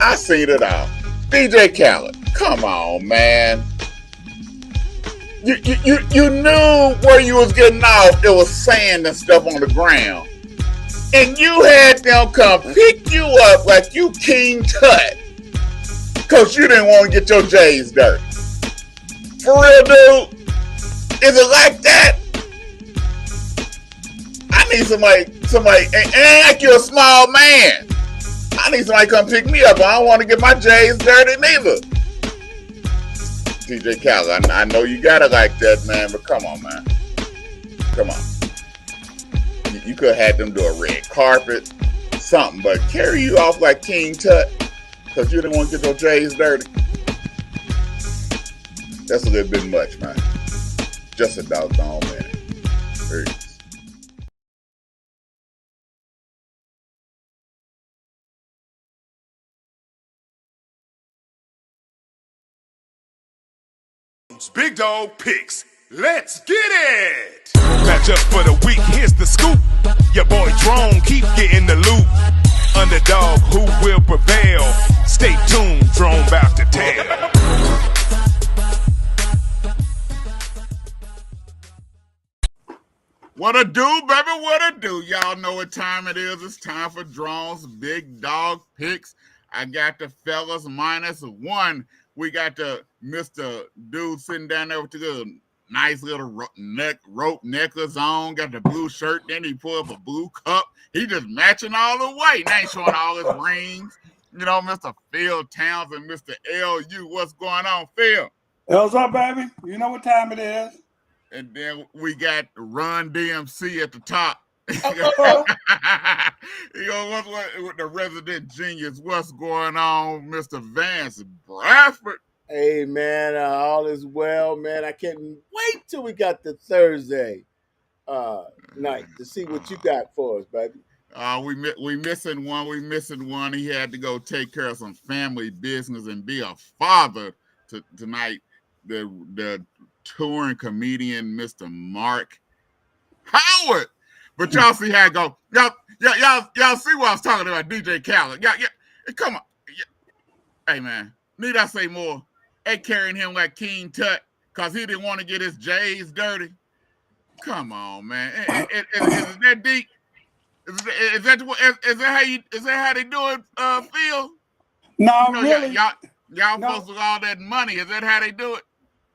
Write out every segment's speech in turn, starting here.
I seen it all. DJ Khaled, come on, man. You knew where you was getting off. There was sand and stuff on the ground. And you had them come pick you up like you King Tut. Because you didn't want to get your J's dirty. For real, dude? Is it like that? I need somebody, and ain't like you're a small man. I need somebody to come pick me up. I don't want to get my J's dirty neither. DJ Khaled, I know you got it like that, man, but come on, man. Come on. You could have had them do a red carpet, something, but carry you off like King Tut because you didn't want to get your J's dirty. That's a little bit much, man. Just a doggone minute. Peace. Big Dog Picks. Let's get it! Match up for the week, here's the scoop. Your boy Drone keep getting the loot. Underdog, who will prevail? Stay tuned, Drone about to tell. What a do, baby, what a do. Y'all know what time it is. It's time for Drone's Big Dog Picks. I got the fellas -1. We got the Mr. Dude sitting down there with the nice little rope necklace on, got the blue shirt, then he pulled up a blue cup. He just matching all the way. Now he's showing all his rings. You know, Mr. Phil Townsend, Mr. LU. What's going on, Phil? What's up, baby? You know what time it is. And then we got Run DMC at the top. You know, with the resident genius, what's going on, Mr. Vance Bradford? Hey, man, all is well, man. I can't wait till we got the Thursday night to see what you got for us, baby. We missing one. We missing one. He had to go take care of some family business and be a father tonight. The touring comedian, Mr. Marc Howard. But y'all see how it go. Y'all see what I was talking about, DJ Khaled. Yeah. Come on. Yeah. Hey, man. Need I say more? They carrying him like King Tut because he didn't want to get his J's dirty. Come on, man. Is that deep? Is that how they do it, Phil? No, you know, really. Y'all folks with all that money. Is that how they do it?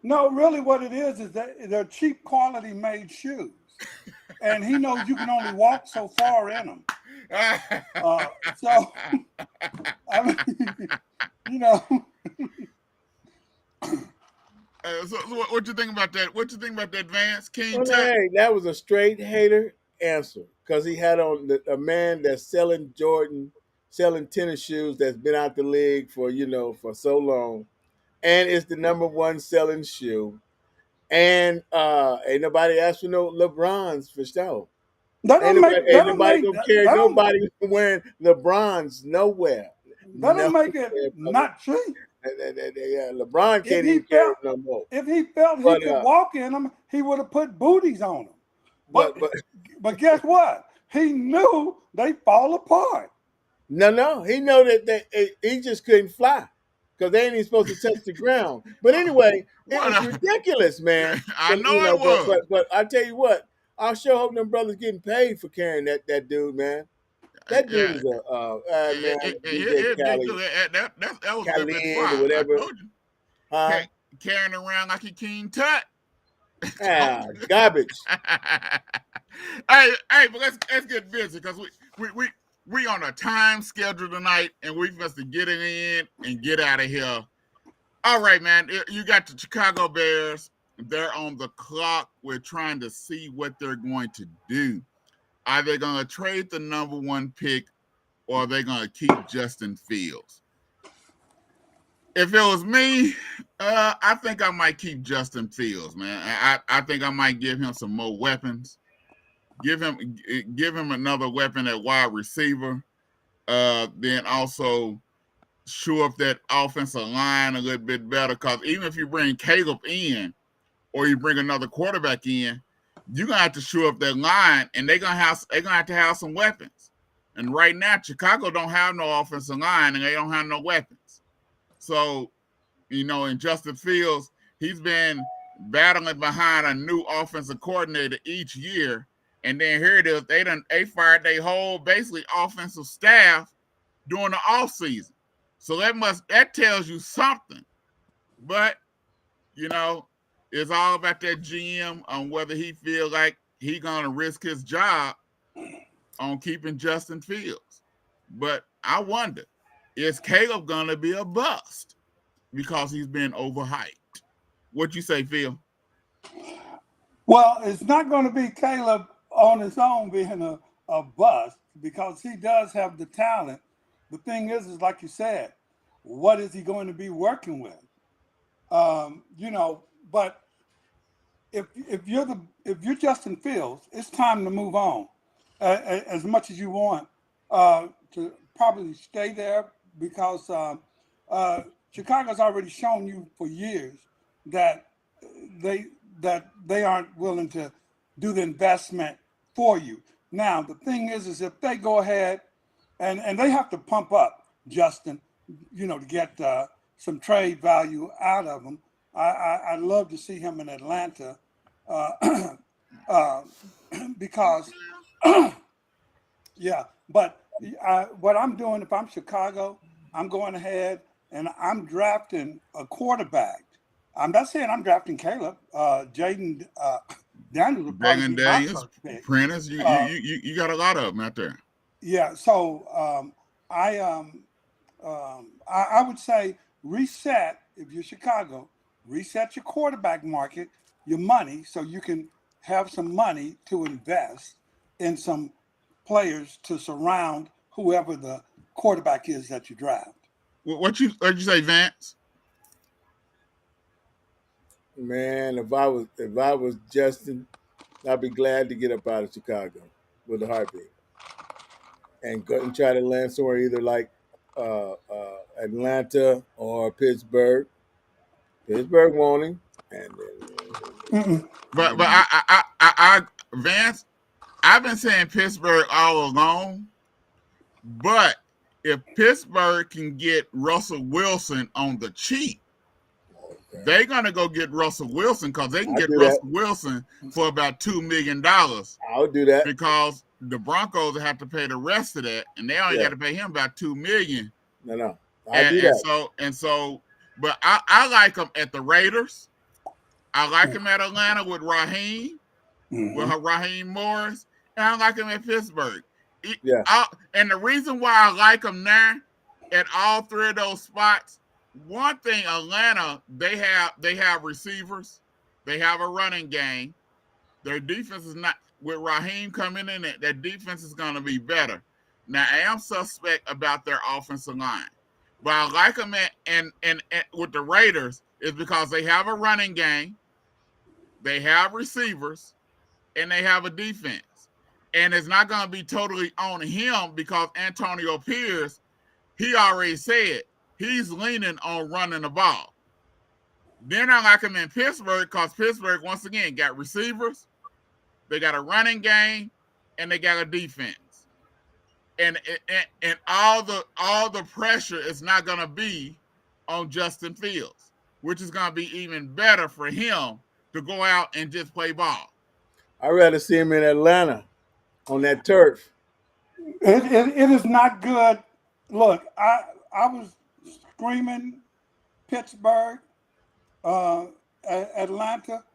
No, really what it is that they're cheap quality made shoes. And he knows you can only walk so far in them. So, I mean, you know. So what you think about that? What you think about that, Vance King? Well, hey, that was a straight hater answer because he had on a man that's selling tennis shoes that's been out the league for so long, and it's the #1 selling shoe. And ain't nobody asked for no LeBrons for sure. Ain't nobody gonna carry nobody wearing LeBrons nowhere. That'll make it not cheap. Yeah, LeBron can't even carry them no more. If he felt he could walk in them, he would have put booties on them. But guess what? He knew they fall apart. No, he know that he just couldn't fly because they ain't even supposed to touch the ground. But anyway, it was ridiculous, man. I know it was. But I tell you what, I sure hope them brothers getting paid for carrying that dude, man. That dude is man. That was a bit fun. Whatever. Carrying around like a King Tut. Garbage. hey, but let's get busy because we on a time schedule tonight, and we must get it in and get out of here. All right, man. You got the Chicago Bears. They're on the clock. We're trying to see what they're going to do. Are they going to trade the #1 pick, or are they going to keep Justin Fields? If it was me, I think I might keep Justin Fields, man. I think I might give him some more weapons. Give him another weapon at wide receiver. Then also shore up that offensive line a little bit better. Because even if you bring Caleb in, or you bring another quarterback in, you're gonna have to shore up that line, and they're gonna have to have some weapons. And right now, Chicago don't have no offensive line and they don't have no weapons. So, in Justin Fields, he's been battling behind a new offensive coordinator each year. And then here it is, they fired their whole basically offensive staff during the offseason. So that tells you something. But, it's all about that GM on whether he feels like he's gonna risk his job on keeping Justin Fields. But I wonder, is Caleb gonna be a bust because he's been overhyped? What you say, Phil? Well, it's not going to be Caleb on his own being a bust because he does have the talent. The thing is like you said, what is he going to be working with? But if you're Justin Fields, it's time to move on. As much as you want to probably stay there because Chicago's already shown you for years that they aren't willing to do the investment for you. Now the thing is if they go ahead and they have to pump up Justin, to get some trade value out of him. I'd love to see him in Atlanta because, yeah. But what I'm doing, if I'm Chicago, I'm going ahead and I'm drafting a quarterback. I'm not saying I'm drafting Caleb. Jaden Daniels would probably be my first pick. Prentice, you got a lot of them out there. Yeah. So I would say reset, if you're Chicago, reset your quarterback market, your money, so you can have some money to invest in some players to surround whoever the quarterback is that you draft. What'd you say, Vance? Man, if I was Justin, I'd be glad to get up out of Chicago with a heartbeat and go and try to land somewhere either like Atlanta or Pittsburgh. Pittsburgh won him, and then. But I Vance, I've been saying Pittsburgh all along. But if Pittsburgh can get Russell Wilson on the cheap, they're gonna go get Russell Wilson because they can get Russell Wilson for about $2 million. I'll do that because the Broncos have to pay the rest of that, and they only got to pay him about $2 million. No, I'll do that. But I like him at the Raiders. I like him at Atlanta with Raheem, with Raheem Morris, and I like him at Pittsburgh. And the reason why I like him now at all three of those spots, one thing, Atlanta, they have receivers, they have a running game. Their defense is not, with Raheem coming in, their defense is going to be better. Now, I am suspect about their offensive line. But I like them and with the Raiders is because they have a running game, they have receivers, and they have a defense. And it's not going to be totally on him because Antonio Pierce, he already said he's leaning on running the ball. Then I like him in Pittsburgh because Pittsburgh, once again, got receivers, they got a running game, and they got a defense. And all the pressure is not going to be on Justin Fields, which is going to be even better for him to go out and just play ball. I'd rather see him in Atlanta on that turf. It is not good. Look, I was screaming Pittsburgh, Atlanta.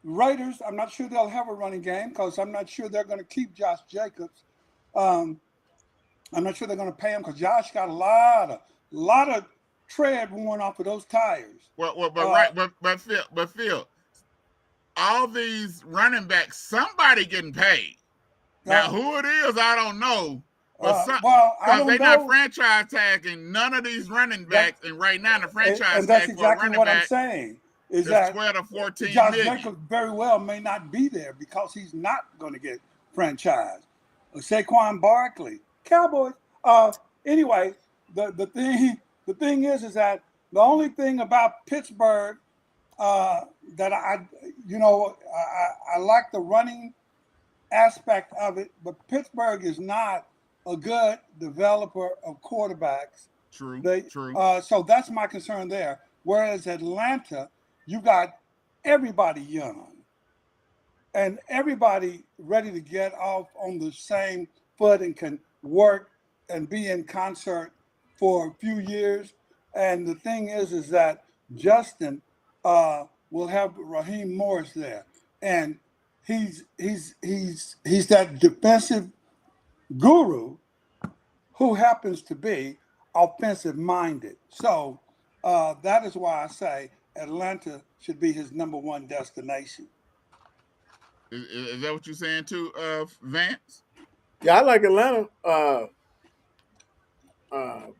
Raiders, I'm not sure they'll have a running game because I'm not sure they're going to keep Josh Jacobs. I'm not sure they're going to pay him because Josh got a lot of tread worn off of those tires. But Phil, all these running backs, somebody getting paid. Now, who it is, I don't know. Because they're not franchise tagging none of these running backs, and right now the franchise that's tag exactly for a running what back I'm saying. Is that 12 to 14 Josh million. Jacobs very well may not be there because he's not going to get franchised. Saquon Barkley, Cowboys. Anyway, the thing is that the only thing about Pittsburgh that I like the running aspect of it, but Pittsburgh is not a good developer of quarterbacks. True. They True. so that's my concern there. Whereas Atlanta, you got everybody young and everybody ready to get off on the same foot and can work and be in concert for a few years. And the thing is that Justin will have Raheem Morris there, and he's that defensive guru who happens to be offensive minded. So that is why I say Atlanta should be his number one destination. Is that what you're saying too, Vance? Yeah, I like Atlanta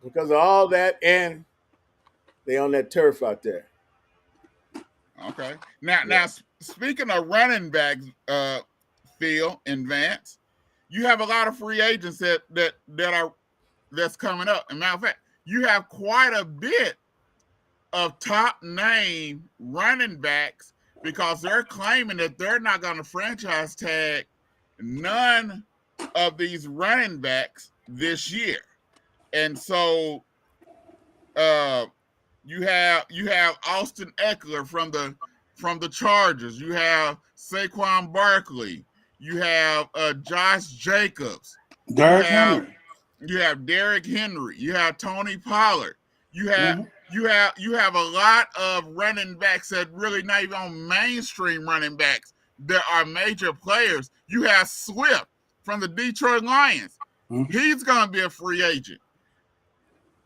because of all that, and they on that turf out there. Okay. Now, Yeah. speaking of running backs, Phil and Vance, you have a lot of free agents that's coming up. And matter of fact, you have quite a bit of top name running backs because they're claiming that they're not going to franchise tag none of these running backs this year. And so you have Austin Eckler from the Chargers. You have Saquon Barkley. You have Josh Jacobs. Derrick Henry. You have Derrick Henry. You have Tony Pollard. You have Mhm. you have a lot of running backs that really not even on mainstream running backs. There are major players. You have Swift from the Detroit Lions. Mhm. He's going to be a free agent.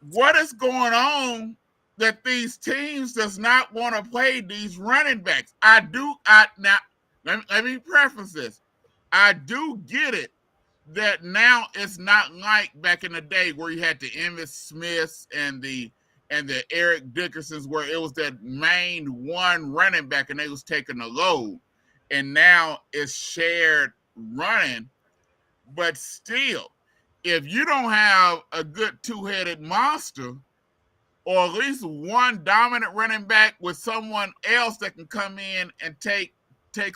What is going on that these teams does not want to play these running backs? Now let me preface this. I do get it that now it's not like back in the day where you had the Emmitt Smiths and the Eric Dickersons where it was that main one running back and they was taking the load. And now it's shared running. But still, if you don't have a good two-headed monster, or at least one dominant running back with someone else that can come in and take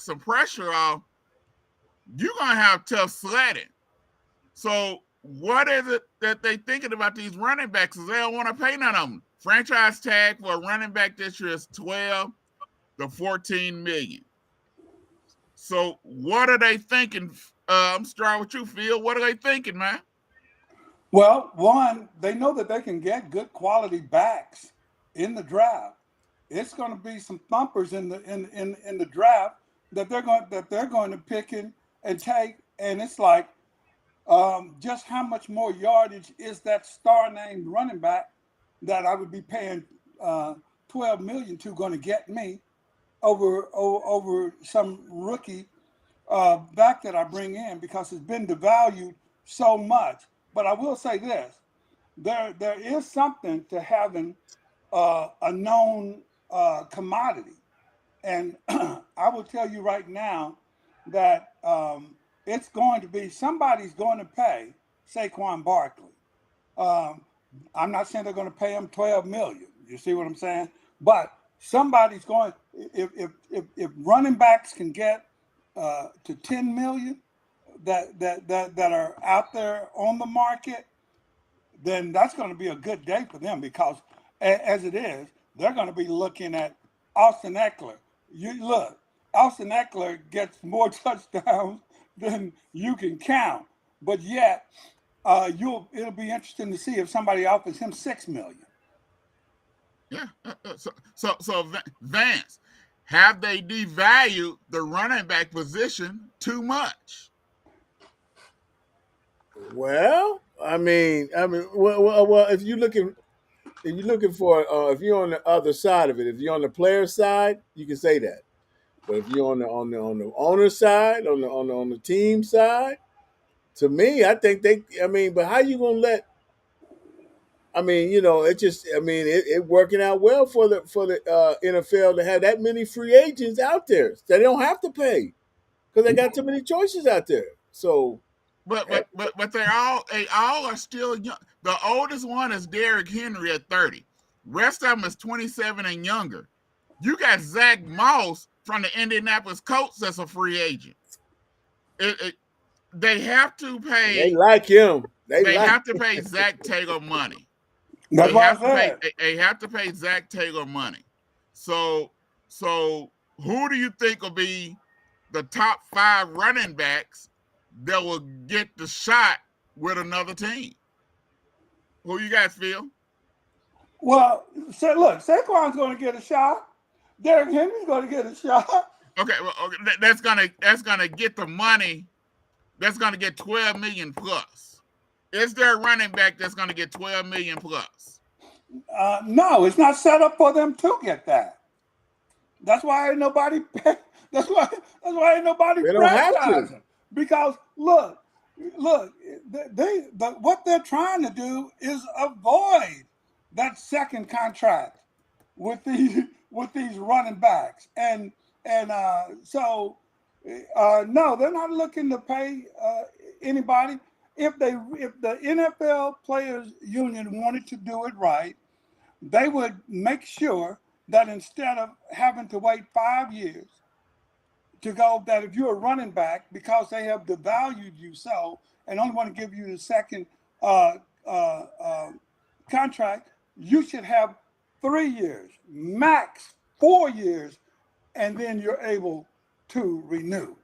some pressure off, you're gonna have tough sledding. So what is it that they thinking about these running backs? Because they don't want to pay none of them. Franchise tag for a running back this year is 12 to 14 million. So what are they thinking? I'm starting with you, Phil. What are they thinking, man? Well, one, they know that they can get good quality backs in the draft. It's going to be some thumpers in the draft that they're going to pick and take, and it's like just how much more yardage is that star named running back that I would be paying 12 million to going to get me over some rookie back that I bring in because it's been devalued so much. But I will say this: there is something to having a known commodity, and I will tell you right now that it's going to be somebody's going to pay Saquon Barkley. Um, I'm not saying they're going to pay him 12 million. You see what I'm saying? But somebody's going. If running backs can get to 10 million that are out there on the market, then that's going to be a good day for them because as it is, they're going to be looking at Austin Eckler. You look, Austin Eckler gets more touchdowns than you can count, but yet it'll be interesting to see if somebody offers him 6 million. Yeah. So Vance, have they devalued the running back position too much? Well, well, if you're looking for, if you're on the other side of it, if you're on the player side, you can say that. But if you're on the owner side, on the team side, to me, I think they. I mean, but how you gonna let? I mean, it just. I mean, it working out well for the NFL to have that many free agents out there. They don't have to pay because they got too many choices out there. So. But they all are still young. The oldest one is Derrick Henry at 30. Rest of them is 27 and younger. You got Zach Moss from the Indianapolis Colts that's a free agent. They have to They pay. like him. They have to pay Zach Taylor money. That's why I said. They have to pay Zach Taylor money. So who do you think will be the top 5 running backs that will get the shot with another team? Who you guys feel? Well, look, Saquon's going to get a shot. Derrick Henry's going to get a shot. Okay, well, that's gonna get the money. That's gonna get $12 million plus. Is there a running back that's gonna get $12 million plus? No, it's not set up for them to get that. That's why ain't nobody. That's why ain't nobody franchising. Because look, what they're trying to do is avoid that second contract with these running backs, and so no, they're not looking to pay anybody. If the NFL Players Union wanted to do it right, they would make sure that instead of having to wait 5 years to go, that if you're a running back, because they have devalued you so and only want to give you the second contract, you should have 3 years, max 4 years, and then you're able to renew,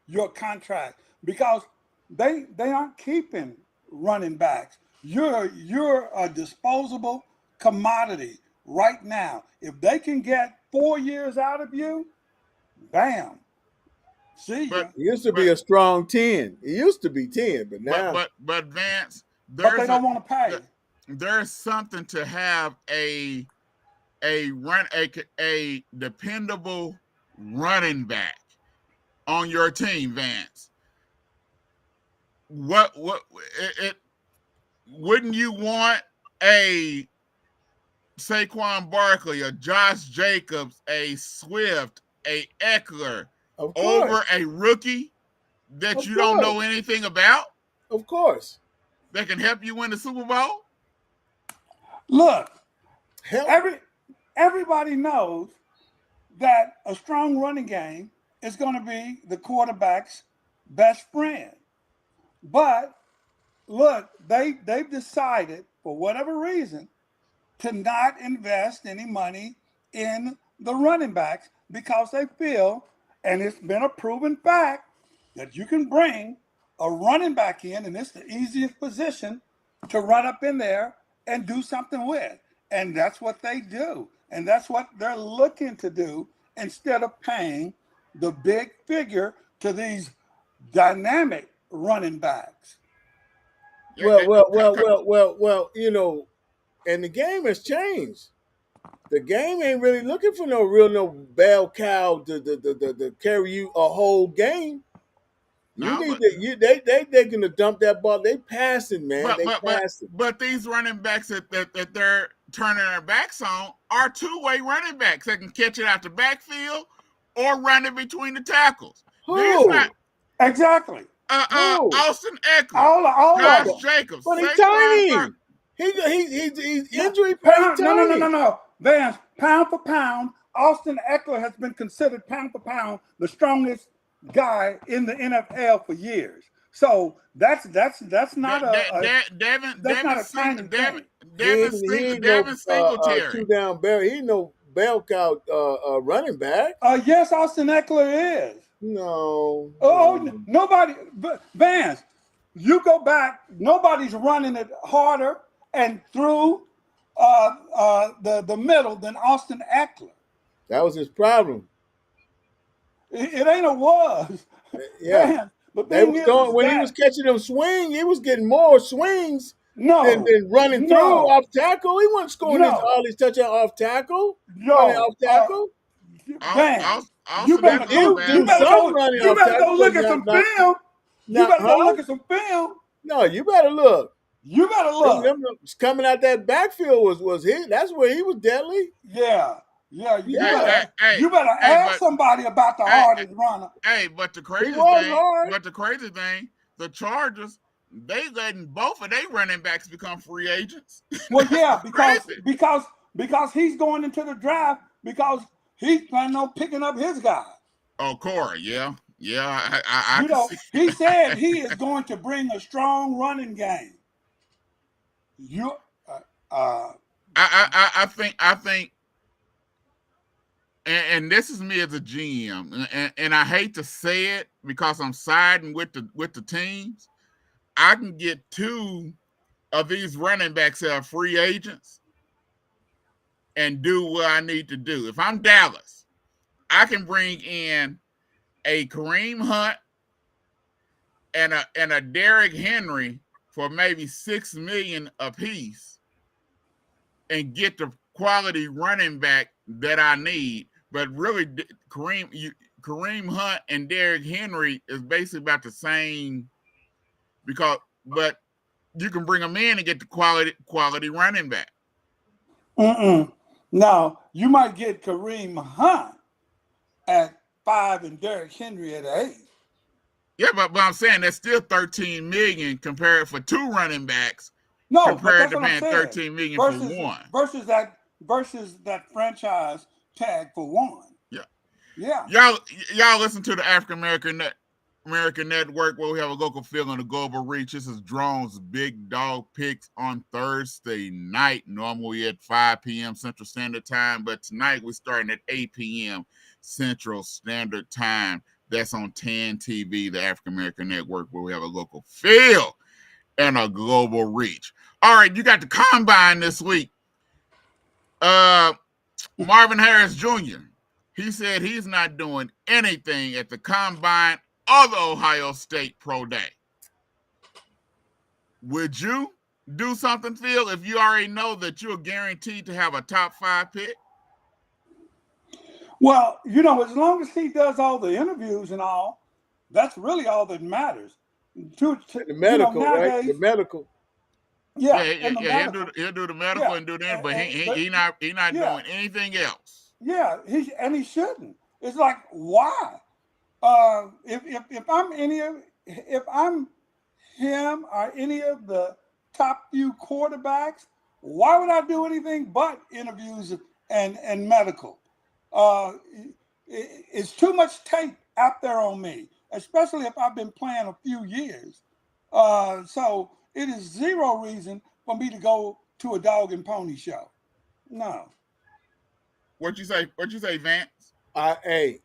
your contract, because they aren't keeping running backs. You're a disposable commodity right now. If they can get 4 years out of you, bam. See ya. It used to be a strong 10. It used to be 10, but now. But Vance, but they don't want to pay. There's something to have a dependable running back on your team, Vance. Wouldn't you want a Saquon Barkley, a Josh Jacobs, a Swift, a Eckler over a rookie that you don't know anything about? Of course. That can help you win the Super Bowl? Look, everybody knows that a strong running game is going to be the quarterback's best friend. But look, they've decided, for whatever reason, to not invest any money in the running backs because they feel, and it's been a proven fact, that you can bring a running back in, and it's the easiest position to run up in there and do something with. And that's what they do. And that's what they're looking to do, instead of paying the big figure to these dynamic running backs. Well, and the game has changed. The game ain't really looking for no bell cow to carry you a whole game. They gonna dump that ball. They passing, man. But these running backs that they're turning their backs on are two-way running backs that can catch it out the backfield or run it between the tackles. Exactly. Austin Eckler, Josh Jacobs, but he's tiny. He's injury prone. No. Vance, pound for pound, Austin Eckler has been considered pound for pound the strongest guy in the NFL for years. So that's not a tiny thing. Devin Singletary. Two down Barry. He no bell cow running back. Yes, Austin Eckler is. No. Nobody. Vance, you go back. Nobody's running it harder and through the middle than Austin Eckler. That was his problem. It ain't a was. Yeah. Man, the they was going when he was catching them swing. He was getting more swings than running through off tackle. He wasn't scoring all these touchdowns off tackle. Off tackle. Man, you better go look at some film. You better go look at some film. No, you better look. You better look. Coming out that backfield was his. That's where he was deadly. Yeah. You better ask somebody about the hardest runner. But the crazy thing, the Chargers, they letting both of their running backs become free agents. Well, yeah, because he's going into the draft because he's planning on picking up his guy. Oh, Corey, yeah. Yeah, I can see. He said he is going to bring a strong running game. You, I think, and this is me as a GM, and I hate to say it because I'm siding with the teams. I can get 2 of these running backs that are free agents and do what I need to do. If I'm Dallas, I can bring in a Kareem Hunt and a Derrick Henry for maybe $6 million apiece and get the quality running back that I need. But really, Kareem Hunt and Derrick Henry is basically about the same but you can bring them in and get the quality running back. Now, you might get Kareem Hunt at 5 and Derrick Henry at 8. Yeah, but I'm saying that's still $13 million compared for 2 running backs. No, compared but that's to what I'm paying $13 saying. million for one. Versus that franchise tag for one. Yeah. Y'all listen to the African American Network, where we have a local feel on the global reach. This is Drone's Big Dog Picks on Thursday night, normally at 5 p.m. Central Standard Time, but tonight we're starting at 8 p.m. Central Standard Time. That's on TAAN TV, the African American Network, where we have a local feel and a global reach. All right, you got the combine this week. Marvin Harris Jr., he said he's not doing anything at the combine or the Ohio State Pro Day. Would you do something, Phil, if you already know that you're guaranteed to have a top 5 pick? Well, as long as he does all the interviews and all, that's really all that matters. The medical, nowadays, right? The medical. Yeah, he'll do the medical and do that, but he not doing anything else. Yeah, he shouldn't. It's like, why? If I'm him or any of the top few quarterbacks, why would I do anything but interviews and medical? It's too much tape out there on me, especially if I've been playing a few years. So it is zero reason for me to go to a dog and pony show. No. What'd you say, Vance? Hey,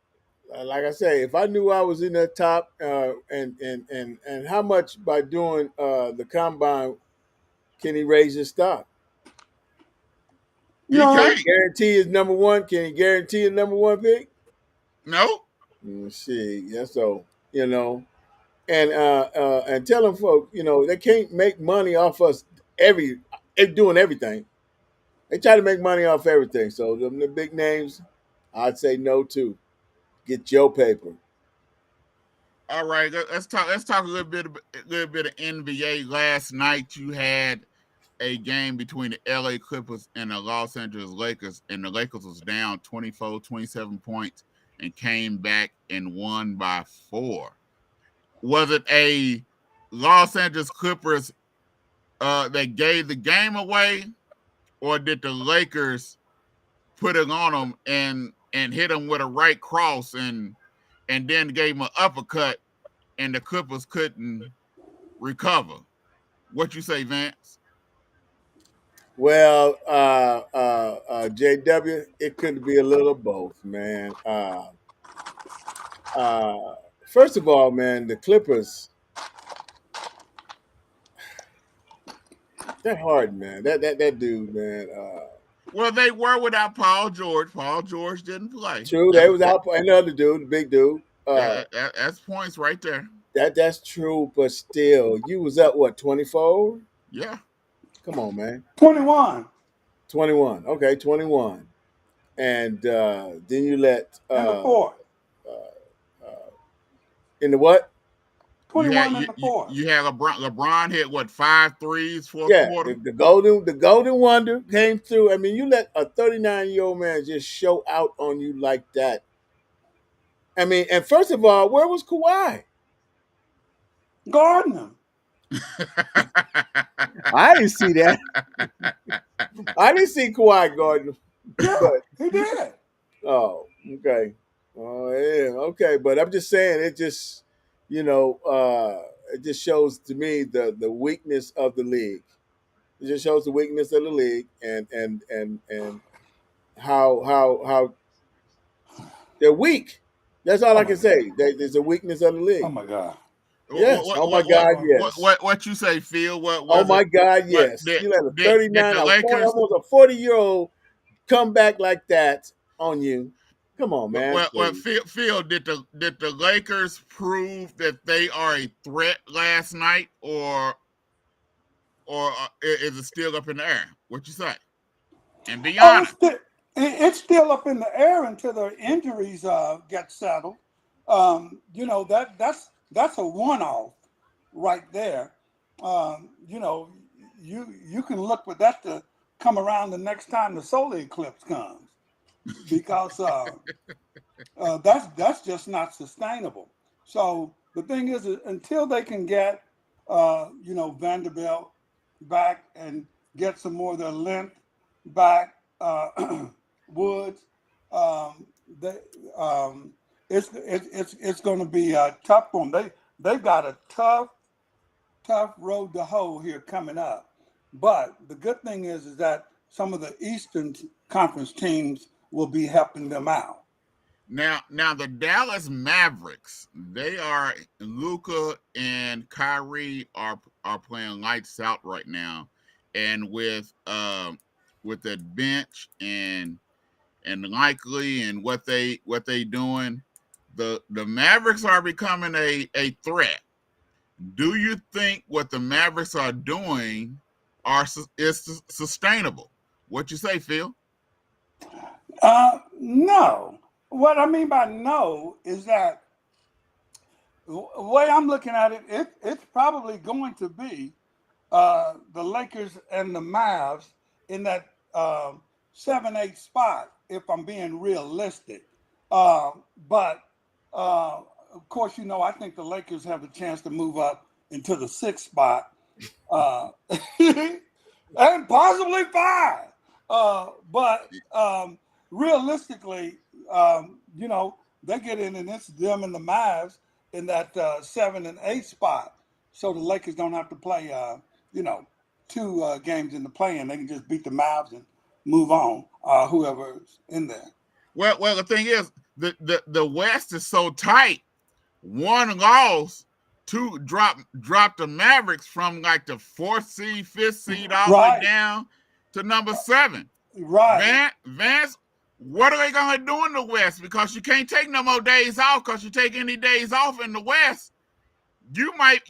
like I say, if I knew I was in that top, and how much by doing the combine can he raise his stock? Can he guarantee his number one? Can he guarantee a number 1 pick? No. See, yeah, so and tell them folks, they can't make money off us doing everything. They try to make money off everything. So the big names, I'd say no to. Get your paper. All right, let's talk a little bit of NBA. Last night you had a game between the LA Clippers and the Los Angeles Lakers, and the Lakers was down 27 points and came back and won by 4. Was it a Los Angeles Clippers that gave the game away, or did the Lakers put it on them and hit them with a right cross and then gave them an uppercut, and the Clippers couldn't recover? What you say, Vance? Well, JW, it could be a little of both, man. First of all, man, the Clippers, they're hard, man. That dude, man. Well, they were without Paul George. Paul George didn't play. True, they was out. Another dude, the big dude. That's points right there. That's true, but still, you was up what, 24? Yeah. Come on, man. 21. 21. Okay, 21. And then you let in the fourth. In the what? 21 in the fourth. You had LeBron hit what, 5 threes fourth quarter? The golden wonder came through. I mean, you let a 39-year-old man just show out on you like that. I mean, and first of all, where was Kawhi? Gardner. I didn't see that. I didn't see Kawhi Gardner. Yeah, he did. Oh, okay. Oh yeah, okay, but I'm just saying it just you know it just shows to me the weakness of the league. It just shows the weakness of the league and how they're weak. That's all Oh I my can God. say. There's a weakness of the Oh league. my God. Yes. Oh my God. Yes. what you say, Phil? What Oh was it? my God. What Yes. You let a 39, did the a 40, Lakers? almost a 40-year-old come back like that on you. Come on, man. Please. Phil, did the Lakers prove that they are a threat last night, or is it still up in the air? What you say? And be Oh, honest. it's still up in the air until the injuries get settled. That's a one-off right there. You know, you can look for that to come around the next time the solar eclipse comes, because that's just not sustainable. So the thing is, until they can get Vanderbilt back and get some more of their length back, Woods, they, it's going to be tough for them. They've got a tough road to hoe here coming up. But the good thing is that some of the Eastern Conference teams will be helping them out. Now the Dallas Mavericks, they are Luca and Kyrie are playing lights out right now, and with that bench and likely and what they doing, the Mavericks are becoming a threat. Do you think what the Mavericks are doing is sustainable? What you say, Phil? No. What I mean by no is that the way I'm looking at it, it's probably going to be the Lakers and the Mavs in that 7-8 spot, if I'm being realistic. But of course, I think the Lakers have a chance to move up into the 6th spot, uh, and possibly 5. But realistically, they get in, and it's them and the Mavs in that 7 and 8 spot. So the Lakers don't have to play, 2 games in the play-in. They can just beat the Mavs and move on. Whoever's in there. Well, the thing is, the West is so tight. One loss, two drop the Mavericks from like the 4th seed, 5th seed, all the way Right. down to number 7. Right. Vance, what are they gonna do in the West? Because you can't take no more days off. Because you take any days off in the West, you might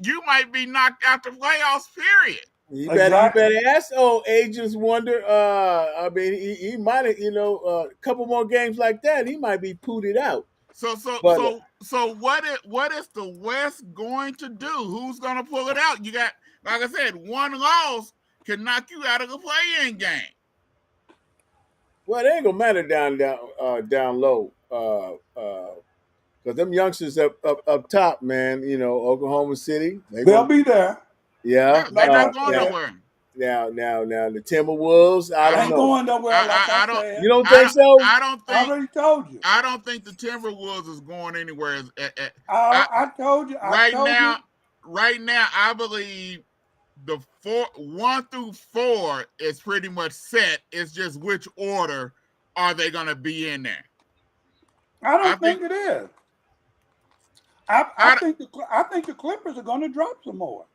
be knocked out the playoffs. Period. You Exactly. better ask old Agents Wonder. I mean, he might have, a couple more games like that, he might be pooted out. So so But so so what is the West going to do? Who's going to pull it out? You got, like I said, one loss can knock you out of the play-in game. well, it ain't gonna matter down low. Because them youngsters up top, man. Oklahoma City, They'll be there. yeah. They're not Like I going said, nowhere. Now, the Timberwolves. I I don't ain't don't. know. going nowhere. Like I said, You don't I think don't. so? I don't I think. already told you. I don't think the Timberwolves is going anywhere. I, I told you. I right told now, you. I believe the 1 through 4 is pretty much set. It's just which order are they going to be in there? I I don't think. think it is. I think the Clippers are going to drop some more.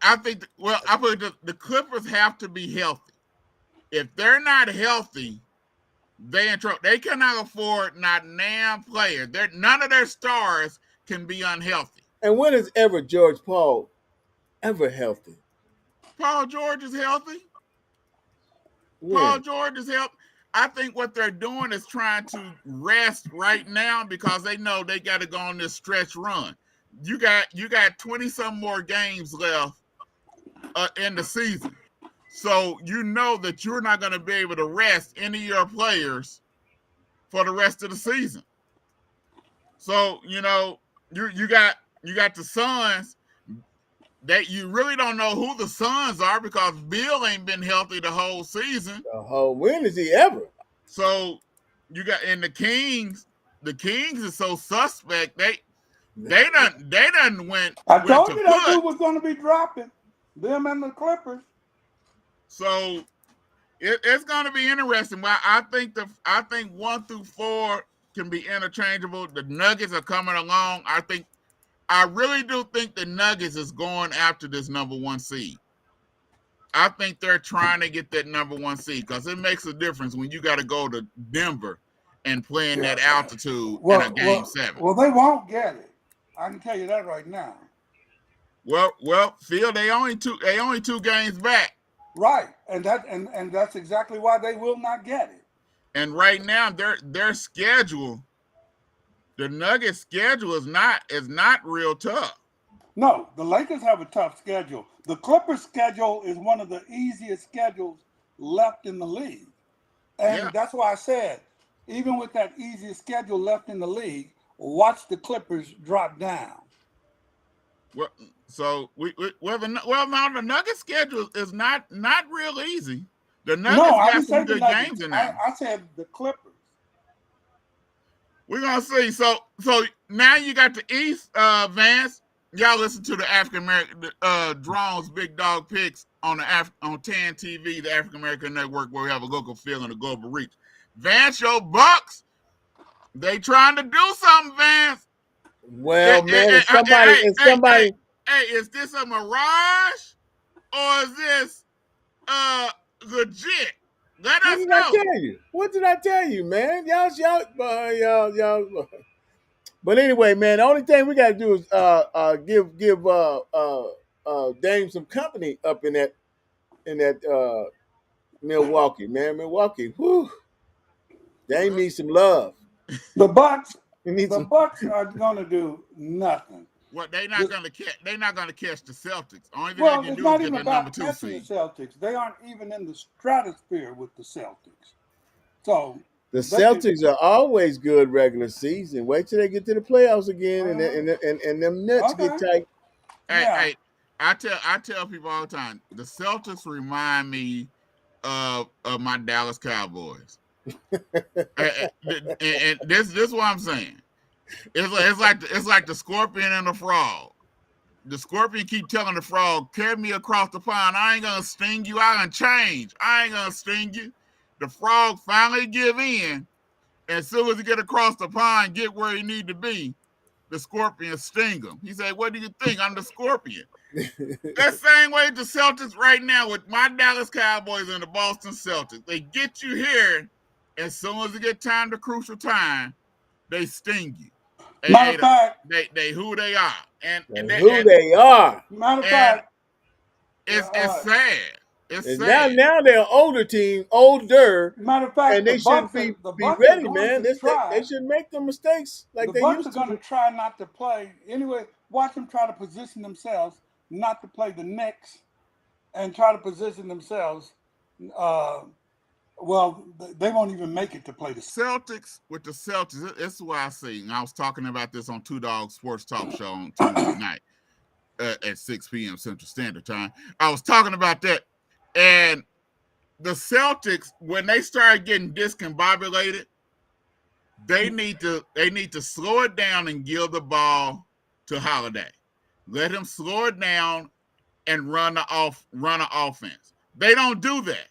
I think. Well, I put the Clippers have to be healthy. If they're not healthy, they in trouble. They cannot afford not damn player. None of their stars can be unhealthy. And when is ever George Paul ever healthy? Paul George is healthy. Paul When? George is healthy. I think what they're doing is trying to rest right now because they know they got to go on this stretch run. You got 20 some more games left in the season. So you know that you're not going to be able to rest any of your players for the rest of the season. So, you got the Suns that you really don't know who the Suns are because Bill ain't been healthy the whole season. When is he ever? So you got and the Kings. The Kings is so suspect. They done went I went told to you that foot. dude was going to be dropping them and the Clippers. So it's going to be interesting. Well, I think 1 through 4 can be interchangeable. The Nuggets are coming along. I really do think the Nuggets is going after this number 1 seed. I think they're trying to get that number 1 seed because it makes a difference when you got to go to Denver and play in that altitude in a game 7. Well, they won't get it. I can tell you that right now. Well, Phil, they only 2 games back. Right, and that's exactly why they will not get it. And right now, their schedule, the Nuggets' schedule is not real tough. No, the Lakers have a tough schedule. The Clippers' schedule is one of the easiest schedules left in the league. And that's why I said, even with that easiest schedule left in the league, watch the Clippers drop down. Well, so now the Nuggets' schedule is not real easy. The Nuggets got some good games in there. I said the Clippers. We're gonna see. So now you got the East, Vance. Y'all listen to the African American Drones Big Dog Picks on on TAAN TV, the African American Network, where we have a local feel and a global reach. Vance, your Bucks, they trying to do something, Vance. Well, man, if somebody. Hey, is this a mirage or is this legit? Let us know. What did I tell you, man? Y'all. But anyway, man, the only thing we got to do is give Dame some company up in that Milwaukee, man. Milwaukee, whew. Dame needs some love. The Bucks are going to do nothing. Well, they're not going to catch the Celtics. Only thing Well, they can it's do not is even get the number about 2 catching seed. the Celtics. They aren't even in the stratosphere with the Celtics. So the Celtics are always good regular season. Wait till they get to the playoffs again, and them nuts get tight. Hey, I tell people all the time, the Celtics remind me of my Dallas Cowboys. and this is what I'm saying. It's like the scorpion and the frog. The scorpion keep telling the frog, carry me across the pond. I ain't gonna sting you. I gonna change. I ain't gonna sting you. The frog finally give in. And as soon as he get across the pond, get where he need to be, the scorpion sting him. He said, what do you think? I'm the scorpion. That same way the Celtics right now with my Dallas Cowboys and the Boston Celtics. They get you here. As soon as it get time to crucial time, they sting you. Matter of fact, they who they are. They are. Matter of fact, it's sad. It's sad. Now they're an older team, older. Matter of fact, and they should be ready, man. They should make the mistakes like they used to. The Bucks are going to try not to play anyway. Watch them try to position themselves not to play the Knicks, and try to position themselves. Well, they won't even make it to play the Celtics. With the Celtics, this is what I see. And I was talking about this on Two Dog Sports Talk Show on Tuesday night at 6 p.m. Central Standard Time. I was talking about that. And the Celtics, when they start getting discombobulated, they need to slow it down and give the ball to Holiday. Let him slow it down and run the offense. They don't do that.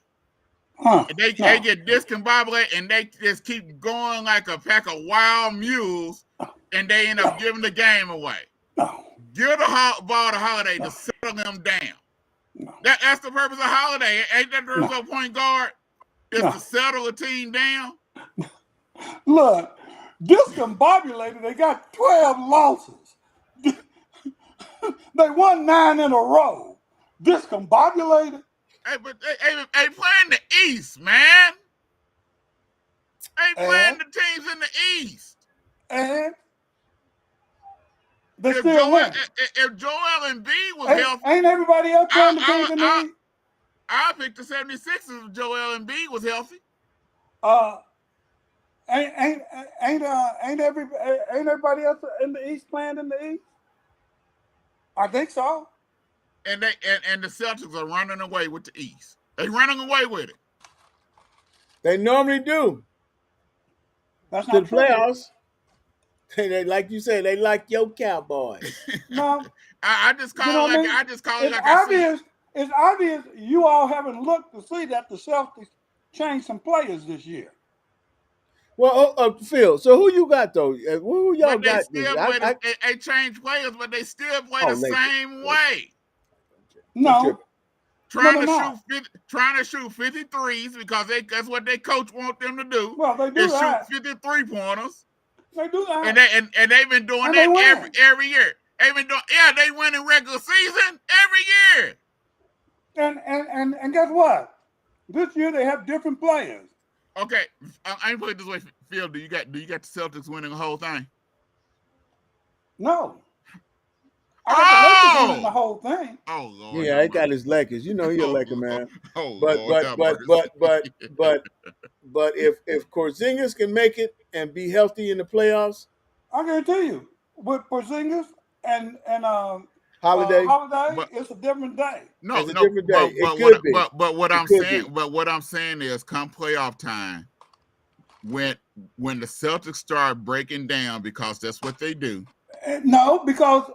They get discombobulated and they just keep going like a pack of wild mules, and they end up giving the game away. Give the ball to Holiday to settle them down. That's the purpose of Holiday. Ain't that there's no point guard? Is to settle a team down. Look, discombobulated. They got 12 losses. They won 9 in a row. Discombobulated. Hey, but they playing the East, man. They playing the teams in the East. And they still win. If Joel Embiid was healthy, ain't everybody else playing the teams in the East? I picked the 76ers if Joel Embiid was healthy. Ain't everybody else in the East playing in the East? I think so. And the Celtics are running away with the East. They running away with it. They normally do. That's to not the true. playoffs. They, like you said, they like your Cowboys. No, I just call you know it what I like mean? I just call it It's like I see it. obvious. It's obvious you all haven't looked to see that the Celtics changed some players this year. Well, Phil, so who you got though? Who y'all But they got? still play they change players, but they still play the Lakers. same way. No, Trying they're to not. shoot 53s because that's what their coach want them to do. Well, they do is shoot that. 53 pointers. They do that. And they've been doing And that they win. every year. They've been doing they win in regular season every year. And guess what? This year they have different players. Okay, I ain't put it this way, Phil. Do you got the Celtics winning the whole thing? No. I got the Lakers winning the whole thing. Oh Lord. Yeah, I got his Lakers. You know he's a Laker man. Oh But Lord. but if Porzingis can make it and be healthy in the playoffs, I guarantee you, with Porzingis and Holiday, it's a different day. No, different day. But what I'm saying is, come playoff time, when the Celtics start breaking down, because that's what they do. No, because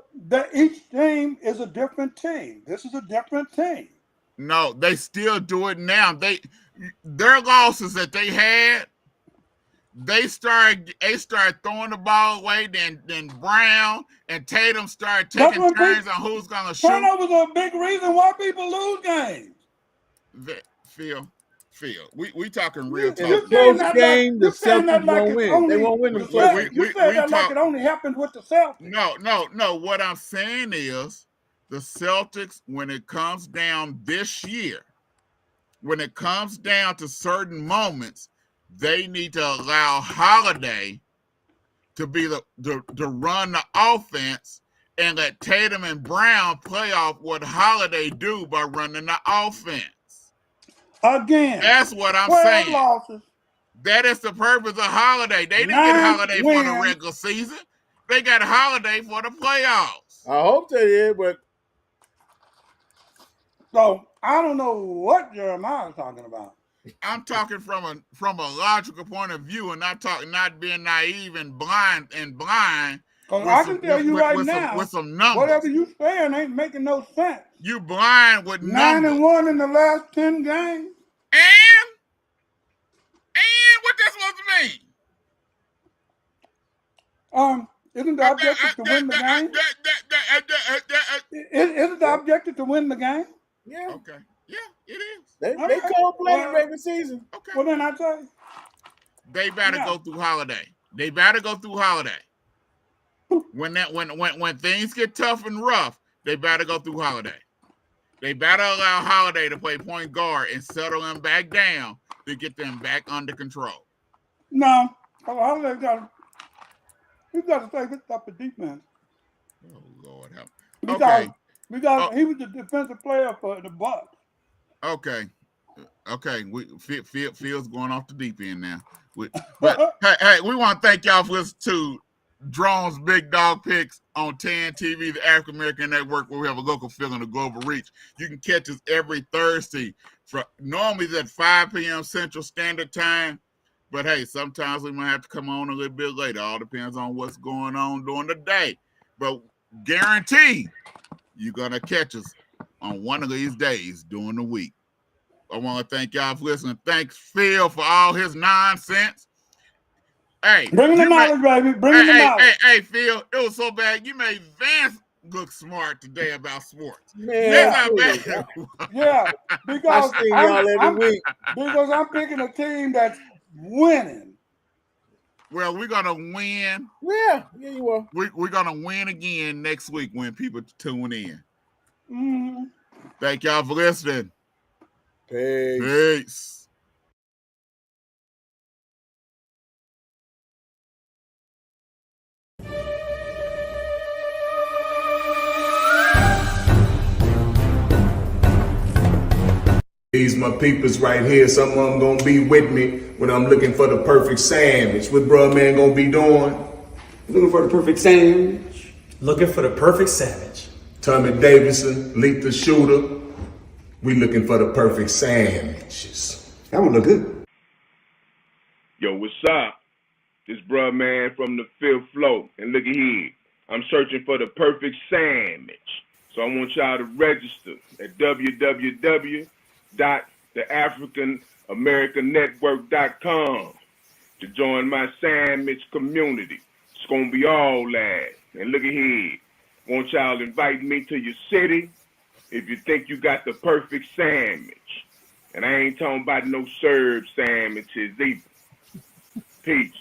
each team is a different team. This is a different team. No, they still do it now. Their losses that they had, they start throwing the ball away. Then Brown and Tatum start taking turns on who's gonna shoot. Turnovers are a big reason why people lose games. Phil, we talking real talk. In the game, the Celtics won't win. They won't win the playoffs. You said that like it only happens with the Celtics. No. What I'm saying is, the Celtics, when it comes down this year, when it comes down to certain moments, they need to allow Holiday to be to run the offense and let Tatum and Brown play off what Holiday do by running the offense. Again, that's what I'm saying. Losses. That is the purpose of Holiday. They didn't get Holiday for the regular season. They got Holiday for the playoffs. I hope they did, but so I don't know what Jeremiah is talking about. I'm talking from a logical point of view, and not being naive and blind. I can tell you right now, with some numbers. Whatever you saying ain't making no sense. You blind with numbers. 9-1 in the last 10 games. And what that's supposed to mean? Isn't the objective to win the game? Isn't the objective to win the game? Yeah. Okay. Yeah, it is. They call playing regular season. Okay. Well, then I tell you. They better go through Holiday. They better go through Holiday. When things get tough and rough, they better go through Holiday. They better allow Holiday to play point guard and settle them back down to get them back under control. No, Holiday he's got to stay with up the defense. Oh Lord help. Because he was the defensive player for the Bucks. Okay. Phil's going off the deep end now. But hey, we want to thank y'all for listening to Drone's Big Dog Picks on TAAN TV, the African American Network, where we have a local feel and a global reach. You can catch us every Thursday. Normally it's at 5 p.m. Central Standard Time. But hey, sometimes we might have to come on a little bit later. All depends on what's going on during the day. But guarantee you're going to catch us on one of these days during the week. I want to thank y'all for listening. Thanks, Phil, for all his nonsense. Hey, bring the knowledge, baby. Bring the knowledge. Hey, Phil, it was so bad. You made Vance look smart today about sports. Man, yeah, because I see y'all every week. Because I'm picking a team that's winning. Well, we're gonna win. Yeah, you are. We're gonna win again next week when people tune in. Mm-hmm. Thank y'all for listening. Peace. These my peepers right here. Some of them gonna be with me when I'm looking for the perfect sandwich. What bruh man gonna be doing? Looking for the perfect sandwich. Looking for the perfect sandwich. Tommy Davidson, lethal shooter. We looking for the perfect sandwiches. That one look good. Yo, what's up? This bruh man from the 5th floor. And look at here. I'm searching for the perfect sandwich. So I want y'all to register at www.theafricanamericannetwork.com to join my sandwich community. It's going to be all that. And look at here. Want y'all invite me to your city if you think you got the perfect sandwich. And I ain't talking about no served sandwiches either. Peace.